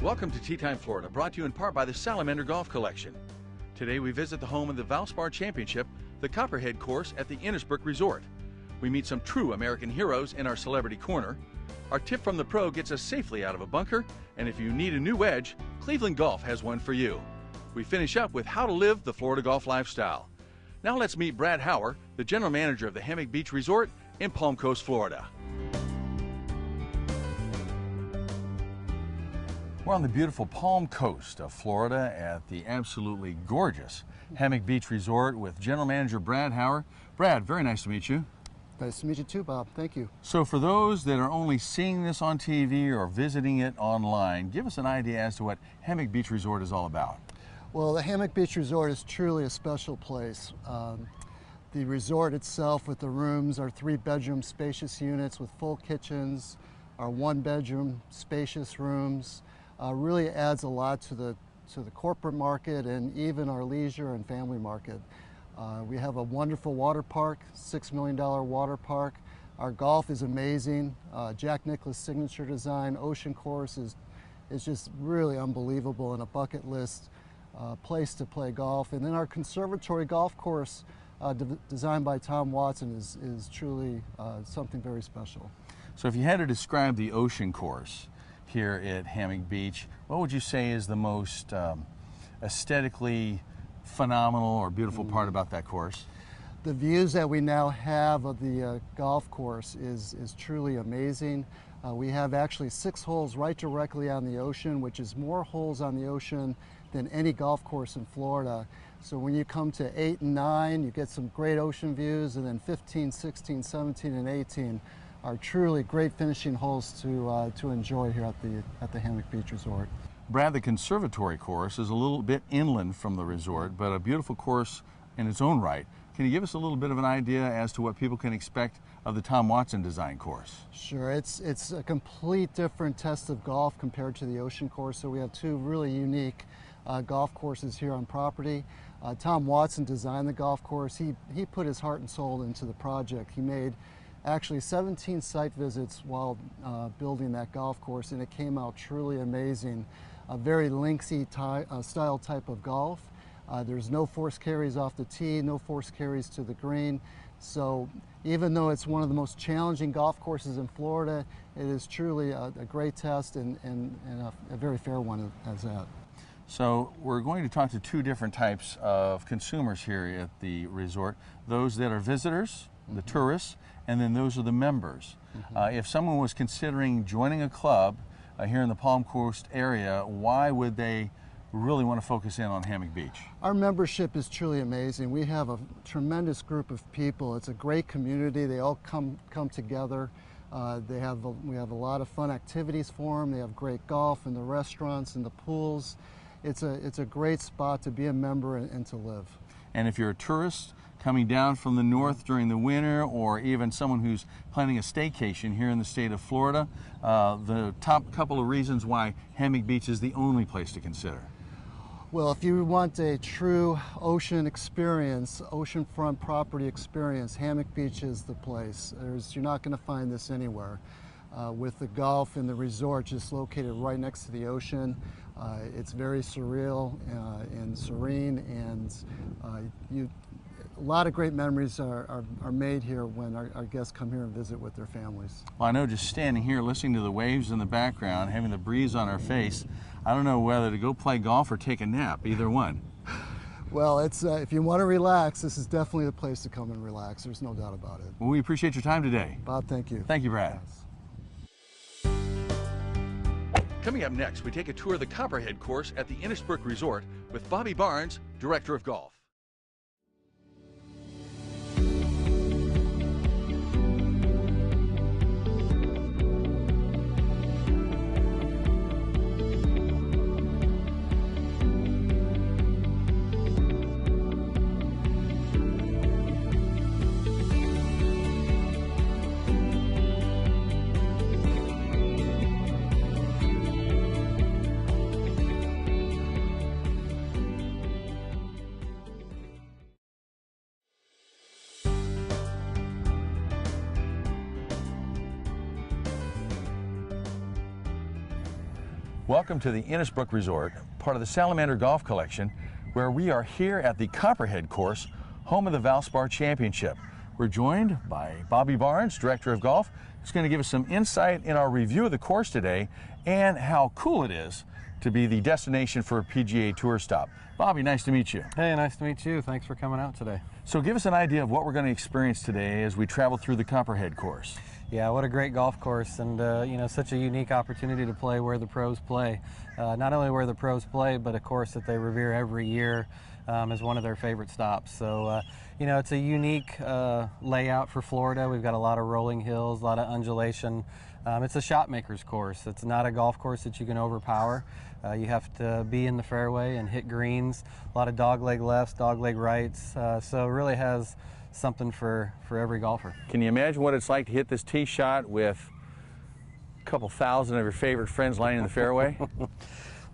Welcome to Tea Time Florida, brought to you in part by the Salamander Golf Collection. Today we visit the home of the Valspar Championship, the Copperhead course at the Innisbrook Resort. We meet some true American heroes in our celebrity corner. Our tip from the pro gets us safely out of a bunker, and if you need a new wedge, Cleveland Golf has one for you. We finish up with how to live the Florida golf lifestyle. Now let's meet Brad Hauer, the general manager of the Hammock Beach Resort in Palm Coast, Florida. We're on the beautiful Palm Coast of Florida at the absolutely gorgeous Hammock Beach Resort with General Manager Brad Hauer. Brad, very nice to meet you. Nice to meet you too, Bob. Thank you. So for those that are only seeing this on TV or visiting it online, give us an idea as to what Hammock Beach Resort is all about. Well, the Hammock Beach Resort is truly a special place. The resort itself with the rooms are 3-bedroom spacious units with full kitchens, our 1-bedroom spacious rooms. Really adds a lot to the corporate market and even our leisure and family market. We have a wonderful water park, $6 million water park. Our golf is amazing. Jack Nicklaus signature design, ocean course is just really unbelievable and a bucket list place to play golf. And then our conservatory golf course designed by Tom Watson is truly something very special. So if you had to describe the ocean course here at Hammock Beach, what would you say is the most aesthetically phenomenal or beautiful part about that course? The views that we now have of the golf course is truly amazing. We have actually 6 holes right directly on the ocean, which is more holes on the ocean than any golf course in Florida. So when you come to 8 and 9, you get some great ocean views, and then 15, 16, 17, and 18 are truly great finishing holes to enjoy here at the Hammock Beach Resort. Brad, the conservatory course is a little bit inland from the resort, but a beautiful course in its own right. Can you give us a little bit of an idea as to what people can expect of the Tom Watson design course? Sure, it's a complete different test of golf compared to the ocean course. So we have 2 really unique golf courses here on property. Tom Watson designed the golf course. He put his heart and soul into the project. He made actually 17 site visits while building that golf course, and it came out truly amazing. A very linksy style type of golf. There's no force carries off the tee, no force carries to the green. So even though it's one of the most challenging golf courses in Florida, it is truly a great test and a very fair one as that. So we're going to talk to 2 different types of consumers here at the resort. Those that are visitors, the tourists, and then those are the members. If someone was considering joining a club here in the Palm Coast area, why would they really want to focus in on Hammock Beach? Our membership is truly amazing. We have a tremendous group of people. It's a great community. They all come together. We have a lot of fun activities for them. They have great golf and the restaurants and the pools. It's a great spot to be a member and to live. And if you're a tourist coming down from the north during the winter, or even someone who's planning a staycation here in the state of Florida, the top couple of reasons why Hammock Beach is the only place to consider. Well, if you want a true ocean experience, oceanfront property experience, Hammock Beach is the place. You're not going to find this anywhere. With the golf and the resort just located right next to the ocean, it's very surreal and serene, and a lot of great memories are made here when our guests come here and visit with their families. Well, I know just standing here listening to the waves in the background, having the breeze on our face, I don't know whether to go play golf or take a nap, either one. Well, if you want to relax, this is definitely the place to come and relax. There's no doubt about it. Well, we appreciate your time today. Bob, thank you. Thank you, Brad. Yes. Coming up next, we take a tour of the Copperhead course at the Innisbrook Resort with Bobby Barnes, Director of Golf. Welcome to the Innisbrook Resort, part of the Salamander Golf Collection, where we are here at the Copperhead course, home of the Valspar Championship. We're joined by Bobby Barnes, Director of Golf, who's going to give us some insight in our review of the course today and how cool it is to be the destination for a PGA Tour stop. Bobby, nice to meet you. Hey, nice to meet you. Thanks for coming out today. So give us an idea of what we're going to experience today as we travel through the Copperhead course. Yeah, what a great golf course, and you know, such a unique opportunity to play where the pros play. Not only where the pros play, but a course that they revere every year as one of their favorite stops. So you know, it's a unique layout for Florida. We've got a lot of rolling hills, a lot of undulation. It's a shot maker's course. It's not a golf course that you can overpower. You have to be in the fairway and hit greens. A lot of dogleg lefts, dogleg rights. So it really has something for every golfer. Can you imagine what it's like to hit this tee shot with a couple thousand of your favorite friends lining the fairway?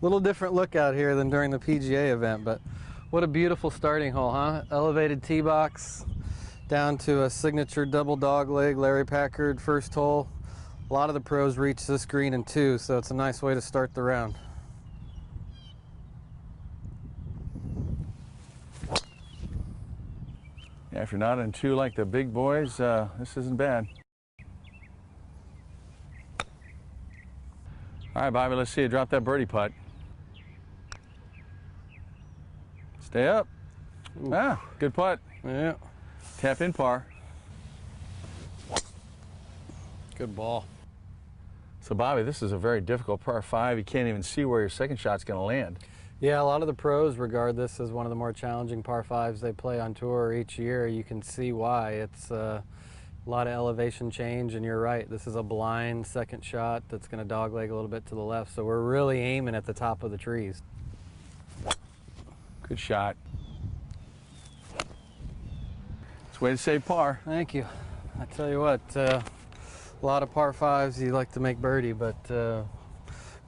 Little different look out here than during the PGA event, but what a beautiful starting hole, huh? Elevated tee box down to a signature double dogleg Larry Packard first hole. A lot of the pros reach this green in 2, so it's a nice way to start the round. Yeah, if you're not in 2 like the big boys, this isn't bad. All right, Bobby, let's see you drop that birdie putt. Stay up. Ooh. Ah, good putt. Yeah. Tap in par. Good ball. So, Bobby, this is a very difficult par 5. You can't even see where your second shot's going to land. Yeah, a lot of the pros regard this as one of the more challenging par 5s they play on tour each year. You can see why. It's a lot of elevation change, and you're right. This is a blind second shot that's going to dogleg a little bit to the left, so we're really aiming at the top of the trees. Good shot. It's a way to save par. Thank you. I tell you what, a lot of par 5s you like to make birdie, but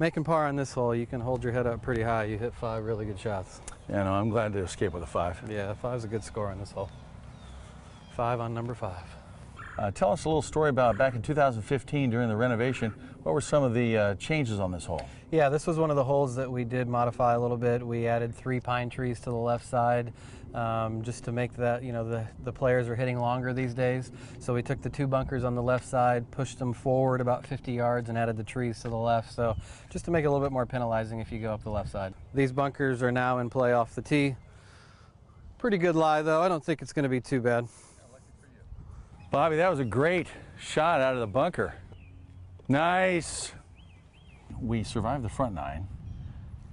making par on this hole, you can hold your head up pretty high. You hit 5 really good shots. Yeah, no, I'm glad to escape with a 5. Yeah, 5's a good score on this hole. 5 on number 5. Tell us a little story about back in 2015 during the renovation. What were some of the changes on this hole? Yeah, this was one of the holes that we did modify a little bit. We added 3 pine trees to the left side just to make that, you know, the players are hitting longer these days. So we took the 2 bunkers on the left side, pushed them forward about 50 yards and added the trees to the left. So just to make it a little bit more penalizing if you go up the left side. These bunkers are now in play off the tee. Pretty good lie though. I don't think it's going to be too bad. Bobby, that was a great shot out of the bunker. Nice. We survived the front 9.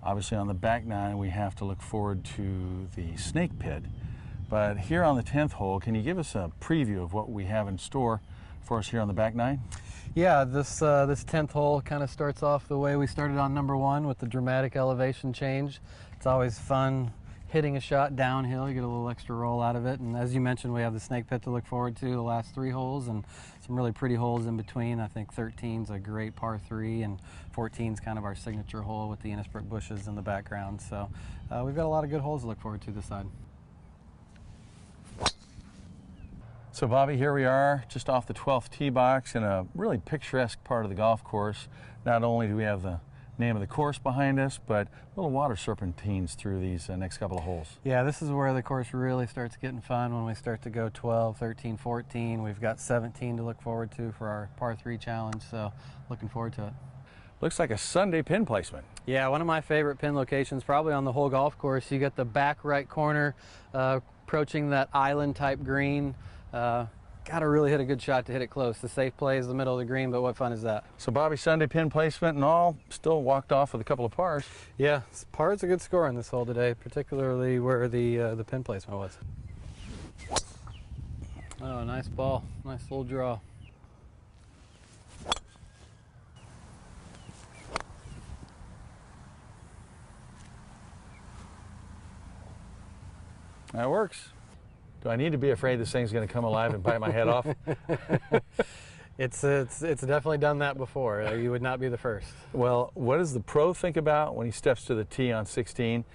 Obviously on the back 9 we have to look forward to the snake pit. But here on the 10th hole, can you give us a preview of what we have in store for us here on the back 9? Yeah, this 10th hole kind of starts off the way we started on number 1 with the dramatic elevation change. It's always fun hitting a shot downhill. You get a little extra roll out of it, and as you mentioned, we have the snake pit to look forward to the last 3 holes and some really pretty holes in between. I think 13's a great par 3 and 14's kind of our signature hole with the Innisbrook bushes in the background. So we've got a lot of good holes to look forward to this side. So Bobby, here we are just off the 12th tee box in a really picturesque part of the golf course. Not only do we have the name of the course behind us, but little water serpentines through these next couple of holes. Yeah, this is where the course really starts getting fun when we start to go 12, 13, 14. We've got 17 to look forward to for our par 3 challenge, so looking forward to it. Looks like a Sunday pin placement. Yeah, one of my favorite pin locations probably on the whole golf course. You got the back right corner approaching that island type green. Got to really hit a good shot to hit it close. The safe play is the middle of the green, but what fun is that? So Bobby, Sunday pin placement and all, still walked off with a couple of pars. Yeah, par's a good score on this hole today, particularly where the pin placement was. Oh, nice ball. Nice little draw. That works. Do I need to be afraid this thing's going to come alive and bite my head off? It's definitely done that before. You would not be the first. Well, what does the pro think about when he steps to the tee on 16?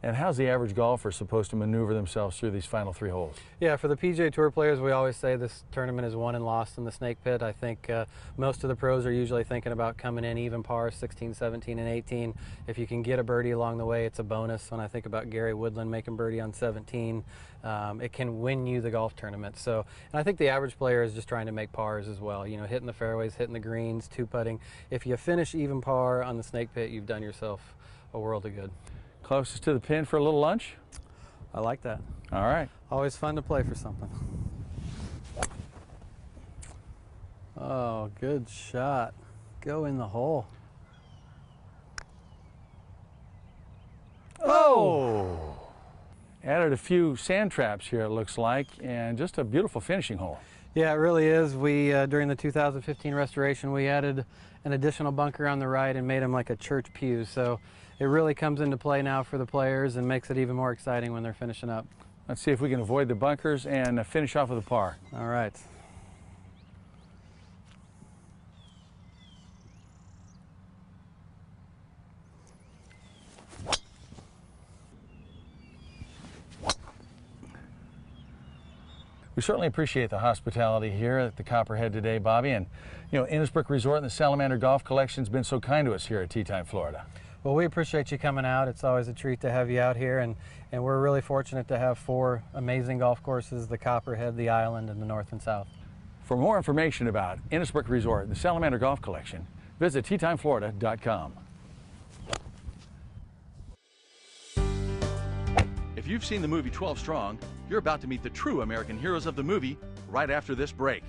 And how's the average golfer supposed to maneuver themselves through these final 3 holes? Yeah, for the PGA Tour players, we always say this tournament is won and lost in the snake pit. I think most of the pros are usually thinking about coming in even par, 16, 17, and 18. If you can get a birdie along the way, it's a bonus. When I think about Gary Woodland making birdie on 17, it can win you the golf tournament. So, and I think the average player is just trying to make pars as well. You know, hitting the fairways, hitting the greens, 2-putting. If you finish even par on the snake pit, you've done yourself a world of good. Closest to the pin for a little lunch? I like that. All right. Always fun to play for something. Oh, good shot. Go in the hole. Oh! Added a few sand traps here, it looks like, and just a beautiful finishing hole. Yeah, it really is. We, during the 2015 restoration, we added an additional bunker on the right and made them like a church pew. So it really comes into play now for the players and makes it even more exciting when they're finishing up. Let's see if we can avoid the bunkers and finish off with a par. All right. We certainly appreciate the hospitality here at the Copperhead today, Bobby. And, you know, Innisbrook Resort and the Salamander Golf Collection has been so kind to us here at Tea Time Florida. Well, we appreciate you coming out. It's always a treat to have you out here, and we're really fortunate to have 4 amazing golf courses, the Copperhead, the Island, and the North and South. For more information about Innisbrook Resort and the Salamander Golf Collection, visit teatimeflorida.com. If you've seen the movie 12 Strong, you're about to meet the true American heroes of the movie right after this break.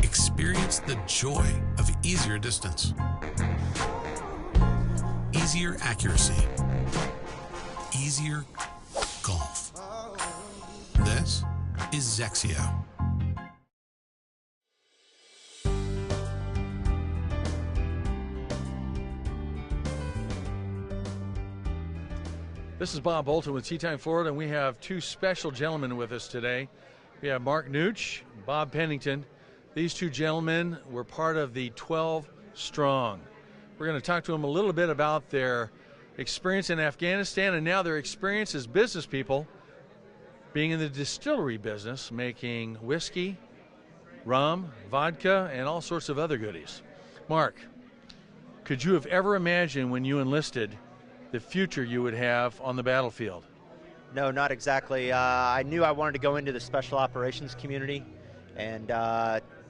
Experience the joy of easier distance, easier accuracy, easier golf. This is Zexio. This is Bob Bolton with Tea Time Florida, and we have 2 special gentlemen with us today. We have Mark Nooch, Bob Pennington. These 2 gentlemen were part of the 12 Strong. We're going to talk to them a little bit about their experience in Afghanistan and now their experience as business people being in the distillery business, making whiskey, rum, vodka, and all sorts of other goodies. Mark, could you have ever imagined when you enlisted the future you would have on the battlefield? No, not exactly. I knew I wanted to go into the special operations community and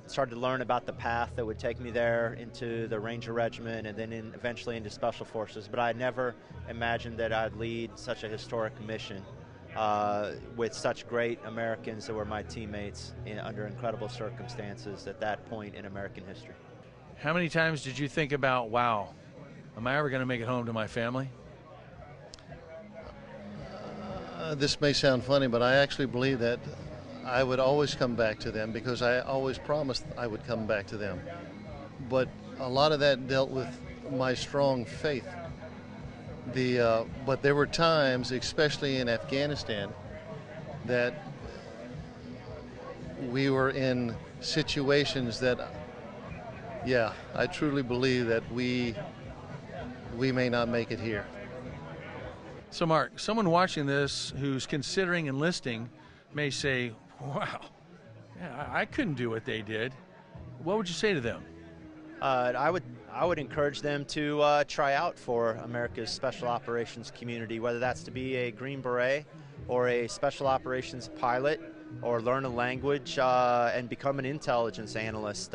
started to learn about the path that would take me there into the Ranger Regiment and then eventually into Special Forces. But I never imagined that I'd lead such a historic mission with such great Americans that were my teammates under incredible circumstances at that point in American history. How many times did you think about, wow, am I ever going to make it home to my family? This may sound funny, but I actually believe that I would always come back to them because I always promised I would come back to them. But a lot of that dealt with my strong faith. But there were times, especially in Afghanistan, that we were in situations that, yeah, I truly believe that we may not make it here. So Mark, someone watching this who's considering enlisting may say, wow, yeah, I couldn't do what they did. What would you say to them? I would encourage them to try out for America's Special Operations community, whether that's to be a Green Beret or a Special Operations pilot or learn a language and become an intelligence analyst.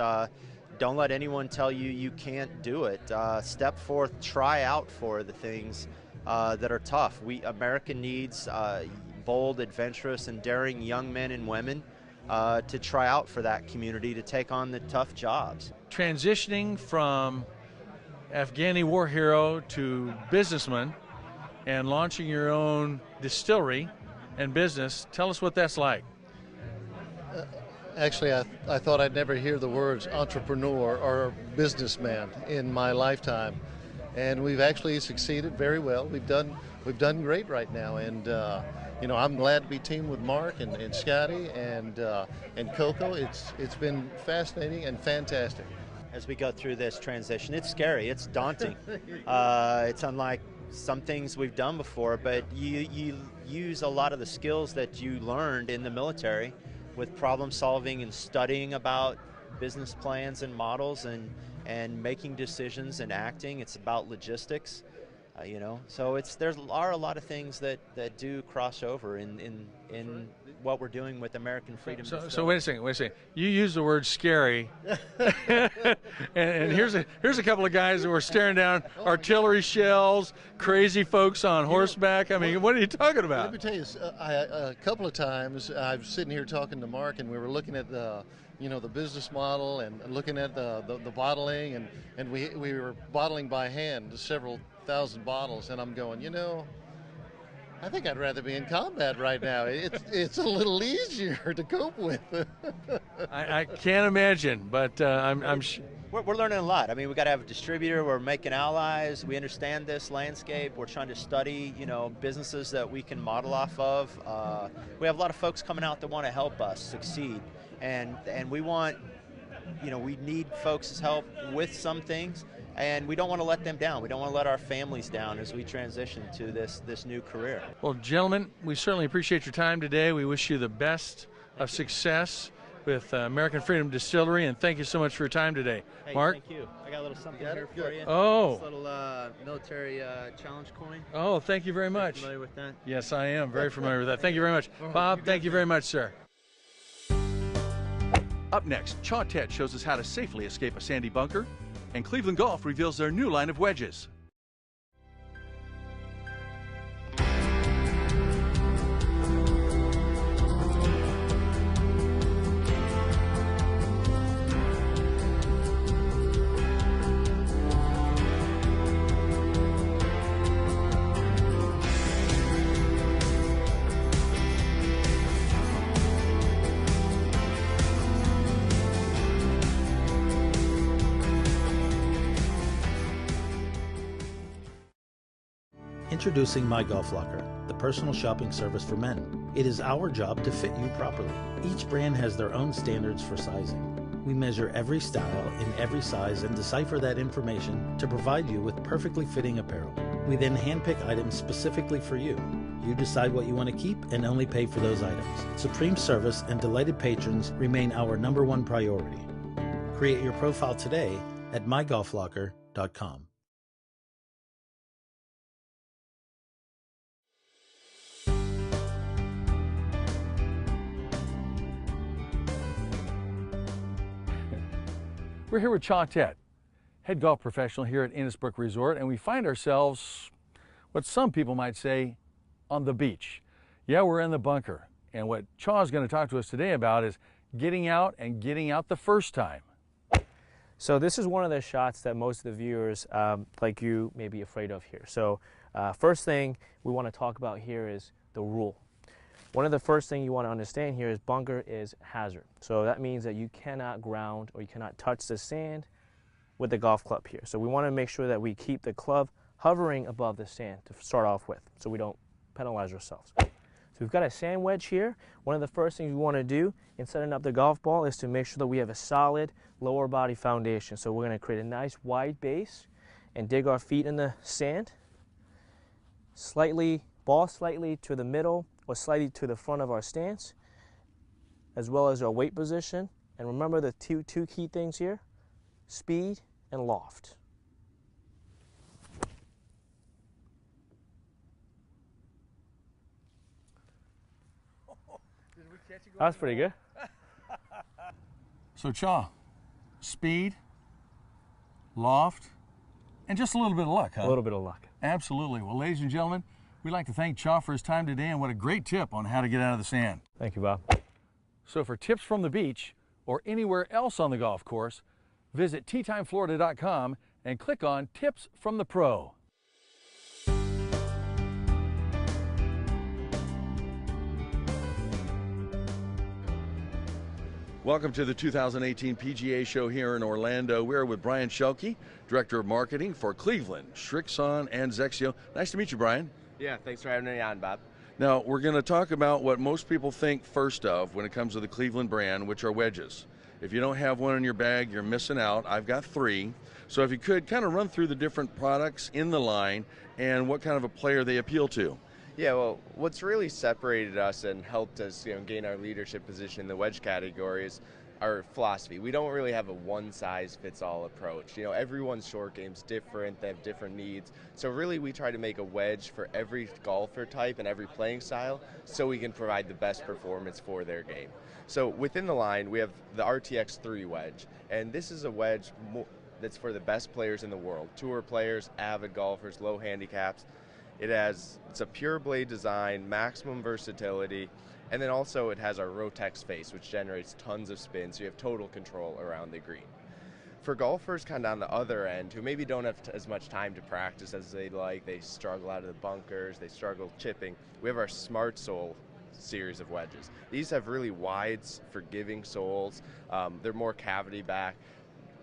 don't let anyone tell you you can't do it. Step forth, try out for the things that are tough. America needs bold, adventurous, and daring young men and women to try out for that community, to take on the tough jobs. Transitioning from Afghani war hero to businessman and launching your own distillery and business, tell us what that's like. Actually, I thought I'd never hear the words entrepreneur or businessman in my lifetime, and we've actually succeeded very well. We've done great right now, and you know, I'm glad to be teamed with Mark and Scotty and Coco. It's been fascinating and fantastic. As we go through this transition, it's scary, it's daunting. It's unlike some things we've done before, but you use a lot of the skills that you learned in the military with problem solving and studying about business plans and models and making decisions and acting. It's about logistics, you know. So there are a lot of things that do cross over in what we're doing with American Freedom. So wait a second. You use the word scary, and here's a couple of guys that were staring down artillery shells, crazy folks on horseback. I mean, what are you talking about? Let me tell you, a couple of times I was sitting here talking to Mark, and we were looking at the business model and looking at the bottling, and we were bottling by hand several thousand bottles, and I'm going, you know, I think I'd rather be in combat right now. It's a little easier to cope with. I can't imagine, but we're learning a lot. I mean, we got to have a distributor. We're making allies. We understand this landscape. We're trying to study, you know, businesses that we can model off of. We have a lot of folks coming out that want to help us succeed, and we want, you know, we need folks' help with some things. And we don't want to let them down. We don't want to let our families down as we transition to this new career. Well, gentlemen, we certainly appreciate your time today. We wish you the best of success with American Freedom Distillery, and thank you so much for your time today. Hey, Mark? Thank you. I got a little something here for you. Oh. This little military challenge coin. Oh, thank you very much. Familiar with that? Yes, I am very familiar with that. Thank you very much. Bob, thank you very much, sir. Up next, Chaw Tet shows us how to safely escape a sandy bunker, and Cleveland Golf reveals their new line of wedges. Introducing My Golf Locker, the personal shopping service for men. It is our job to fit you properly. Each brand has their own standards for sizing. We measure every style in every size and decipher that information to provide you with perfectly fitting apparel. We then handpick items specifically for you. You decide what you want to keep and only pay for those items. Supreme service and delighted patrons remain our #1 priority. Create your profile today at mygolflocker.com. We're here with Chaw Tet, head golf professional here at Innisbrook Resort, and we find ourselves, what some people might say, on the beach. Yeah, we're in the bunker, and what Chaw is going to talk to us today about is getting out and getting out the first time. So this is one of the shots that most of the viewers like you may be afraid of here. So first thing we want to talk about here is the rule. One of the first things you want to understand here is bunker is hazard. So that means that you cannot ground or you cannot touch the sand with the golf club here. So we want to make sure that we keep the club hovering above the sand to start off with so we don't penalize ourselves. So we've got a sand wedge here. One of the first things we want to do in setting up the golf ball is to make sure that we have a solid lower body foundation. So we're going to create a nice wide base and dig our feet in the sand. Ball slightly to the middle or slightly to the front of our stance, as well as our weight position. And remember the two key things here, speed and loft. That's pretty good. So Chaw, speed, loft, and just a little bit of luck, huh? A little bit of luck. Absolutely. Well, ladies and gentlemen, we'd like to thank Chaw for his time today, and what a great tip on how to get out of the sand. Thank you, Bob. So for tips from the beach or anywhere else on the golf course, visit teatimeflorida.com and click on Tips from the Pro. Welcome to the 2018 PGA Show here in Orlando. We're with Brian Schelke, Director of Marketing for Cleveland, Srixon, and Zexio. Nice to meet you, Brian. Yeah, thanks for having me on, Bob. Now, we're going to talk about what most people think first of when it comes to the Cleveland brand, which are wedges. If you don't have one in your bag, you're missing out. I've got 3. So if you could kind of run through the different products in the line and what kind of a player they appeal to. Yeah, well, what's really separated us and helped us, gain our leadership position in the wedge category is our philosophy. We don't really have a one-size-fits-all approach. Everyone's short game's different. They have different needs. So really, we try to make a wedge for every golfer type and every playing style so we can provide the best performance for their game. So within the line, we have the RTX 3 wedge, and this is a wedge that's for the best players in the world, tour players, avid golfers, low handicaps. It's a pure blade design, maximum versatility, and then also it has our Rotex face, which generates tons of spin, so you have total control around the green. For golfers kind of on the other end, who maybe don't have as much time to practice as they'd like, they struggle out of the bunkers, they struggle chipping, we have our Smart Sole series of wedges. These have really wide, forgiving soles. They're more cavity back,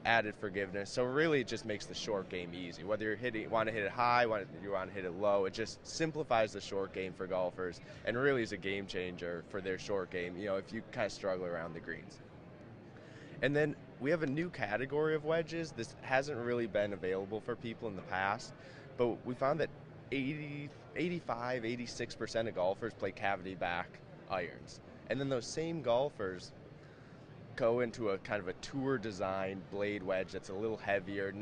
added forgiveness, so really it just makes the short game easy. Whether you want to hit it high, you want to hit it low, it just simplifies the short game for golfers and really is a game changer for their short game, if you kind of struggle around the greens. And then we have a new category of wedges. This hasn't really been available for people in the past, but we found that 85, 86% of golfers play cavity back irons. And then those same golfers go into a kind of a tour design blade wedge that's a little heavier,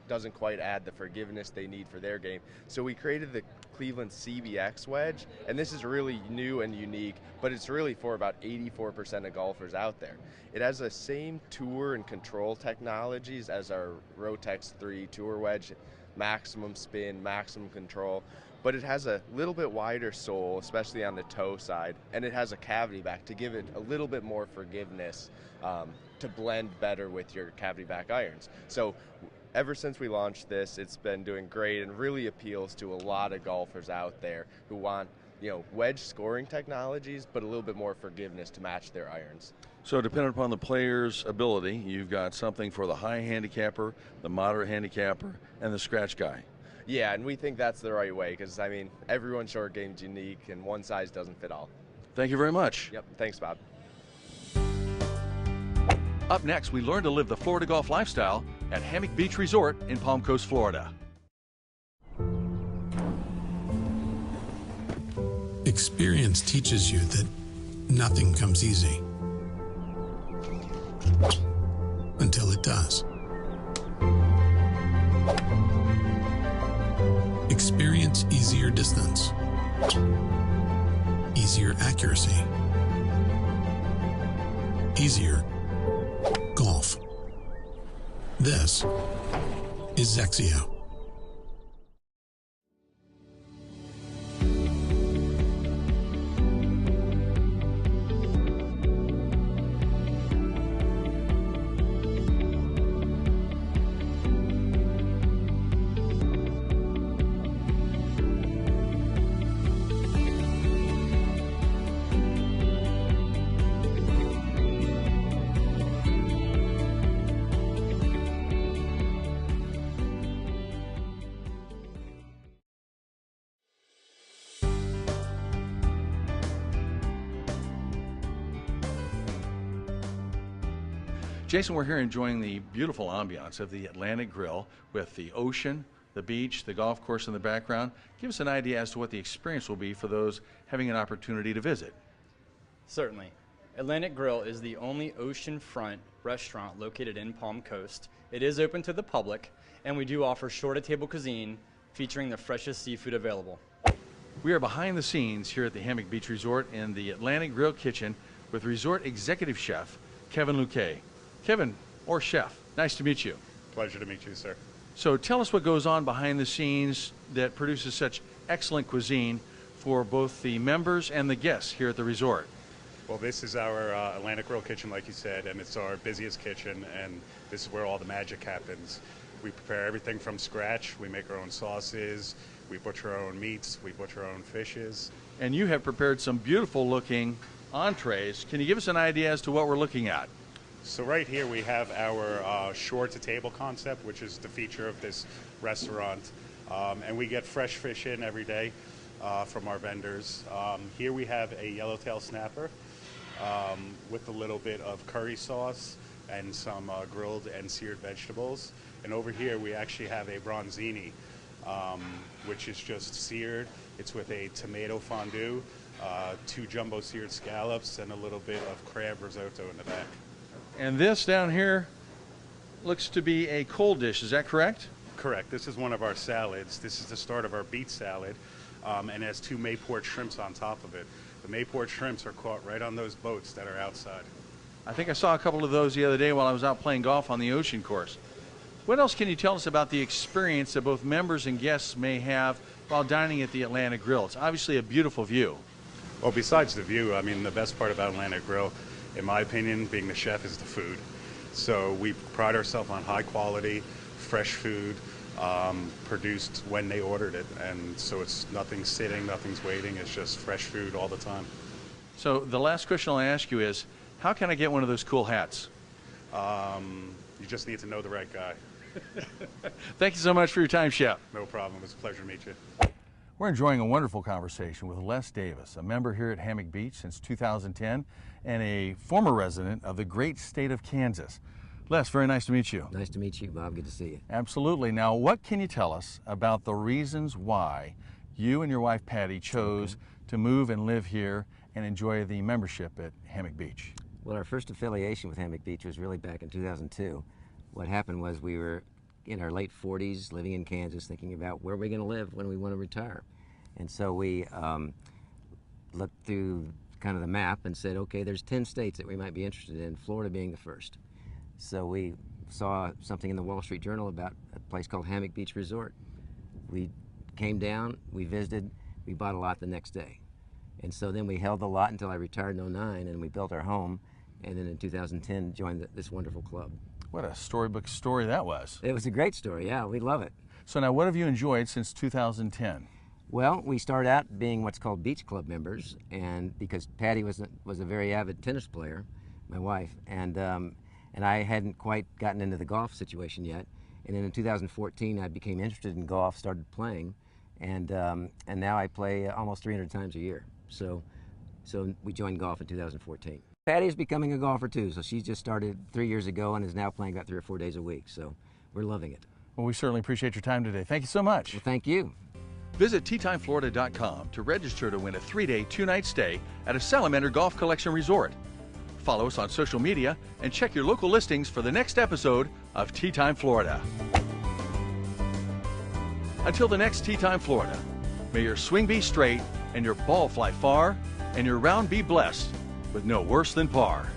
doesn't quite add the forgiveness they need for their game. So we created the Cleveland CBX wedge, and this is really new and unique, but it's really for about 84% of golfers out there. It has the same tour and control technologies as our Rotex 3 tour wedge, maximum spin, maximum control, but it has a little bit wider sole, especially on the toe side, and it has a cavity back to give it a little bit more forgiveness to blend better with your cavity back irons. So ever since we launched this, it's been doing great and really appeals to a lot of golfers out there who want wedge scoring technologies, but a little bit more forgiveness to match their irons. So depending upon the player's ability, you've got something for the high handicapper, the moderate handicapper, and the scratch guy. Yeah, and we think that's the right way because, everyone's short game's unique and one size doesn't fit all. Thank you very much. Yep, thanks, Bob. Up next, we learn to live the Florida golf lifestyle at Hammock Beach Resort in Palm Coast, Florida. Experience teaches you that nothing comes easy until it does. Experience easier distance, easier accuracy, easier golf. This is Zexio. Jason, we're here enjoying the beautiful ambiance of the Atlantic Grill with the ocean, the beach, the golf course in the background. Give us an idea as to what the experience will be for those having an opportunity to visit. Certainly. Atlantic Grill is the only oceanfront restaurant located in Palm Coast. It is open to the public, and we do offer shore-to-table cuisine featuring the freshest seafood available. We are behind the scenes here at the Hammock Beach Resort in the Atlantic Grill kitchen with resort executive chef Kevin Luque. Kevin, or Chef, nice to meet you. pleasure to meet you, sir. So tell us what goes on behind the scenes that produces such excellent cuisine for both the members and the guests here at the resort. Well, this is our Atlantic Grill kitchen, like you said, and it's our busiest kitchen, and this is where all the magic happens. We prepare everything from scratch. We make our own sauces, we butcher our own meats, we butcher our own fishes. And you have prepared some beautiful looking entrees. Can you give us an idea as to what we're looking at? So right here we have our shore-to-table concept, which is the feature of this restaurant. And we get fresh fish in every day from our vendors. Here we have a yellowtail snapper with a little bit of curry sauce and some grilled and seared vegetables. And over here we actually have a bronzini, which is just seared. It's with a tomato fondue, 2 jumbo seared scallops, and a little bit of crab risotto in the back. And this down here looks to be a cold dish, is that correct? Correct. This is one of our salads. This is the start of our beet salad, and has 2 Mayport shrimps on top of it. The Mayport shrimps are caught right on those boats that are outside. I think I saw a couple of those the other day while I was out playing golf on the ocean course. What else can you tell us about the experience that both members and guests may have while dining at the Atlantic Grill? It's obviously a beautiful view. Well, besides the view, I mean, the best part about Atlantic Grill, in my opinion, being the chef, is the food. So we pride ourselves on high quality, fresh food, produced when they ordered it. And so it's nothing sitting, nothing's waiting, it's just fresh food all the time. So the last question I'll ask you is, how can I get one of those cool hats? You just need to know the right guy. Thank you so much for your time, Chef. No problem. It's a pleasure to meet you. We're enjoying a wonderful conversation with Les Davis, a member here at Hammock Beach since 2010 and a former resident of the great state of Kansas. Les, very nice to meet you. Nice to meet you, Bob. Good to see you. Absolutely. Now, what can you tell us about the reasons why you and your wife Patty chose to move and live here and enjoy the membership at Hammock Beach? Well, our first affiliation with Hammock Beach was really back in 2002. What happened was we were in our late 40s, living in Kansas, thinking about where we're going to live when we want to retire. And so we looked through kind of the map and said, okay, there's 10 states that we might be interested in, Florida being the first. So we saw something in the Wall Street Journal about a place called Hammock Beach Resort. We came down, we visited, we bought a lot the next day. And so then we held the lot until I retired in '09, and we built our home, and then in 2010 joined this wonderful club. What a storybook story that was. It was a great story, yeah, we love it. So now what have you enjoyed since 2010? Well, we started out being what's called beach club members, and because Patty was a very avid tennis player, my wife, and I hadn't quite gotten into the golf situation yet. And then in 2014, I became interested in golf, started playing, and now I play almost 300 times a year. So we joined golf in 2014. Patty's becoming a golfer too, so she just started 3 years ago and is now playing about 3 or 4 days a week. So we're loving it. Well, we certainly appreciate your time today. Thank you so much. Well, thank you. Visit TeaTimeFlorida.com to register to win a 3-day, 2-night stay at a Salamander Golf Collection resort. Follow us on social media and check your local listings for the next episode of Tea Time Florida. Until the next Tea Time Florida, may your swing be straight and your ball fly far and your round be blessed with no worse than par.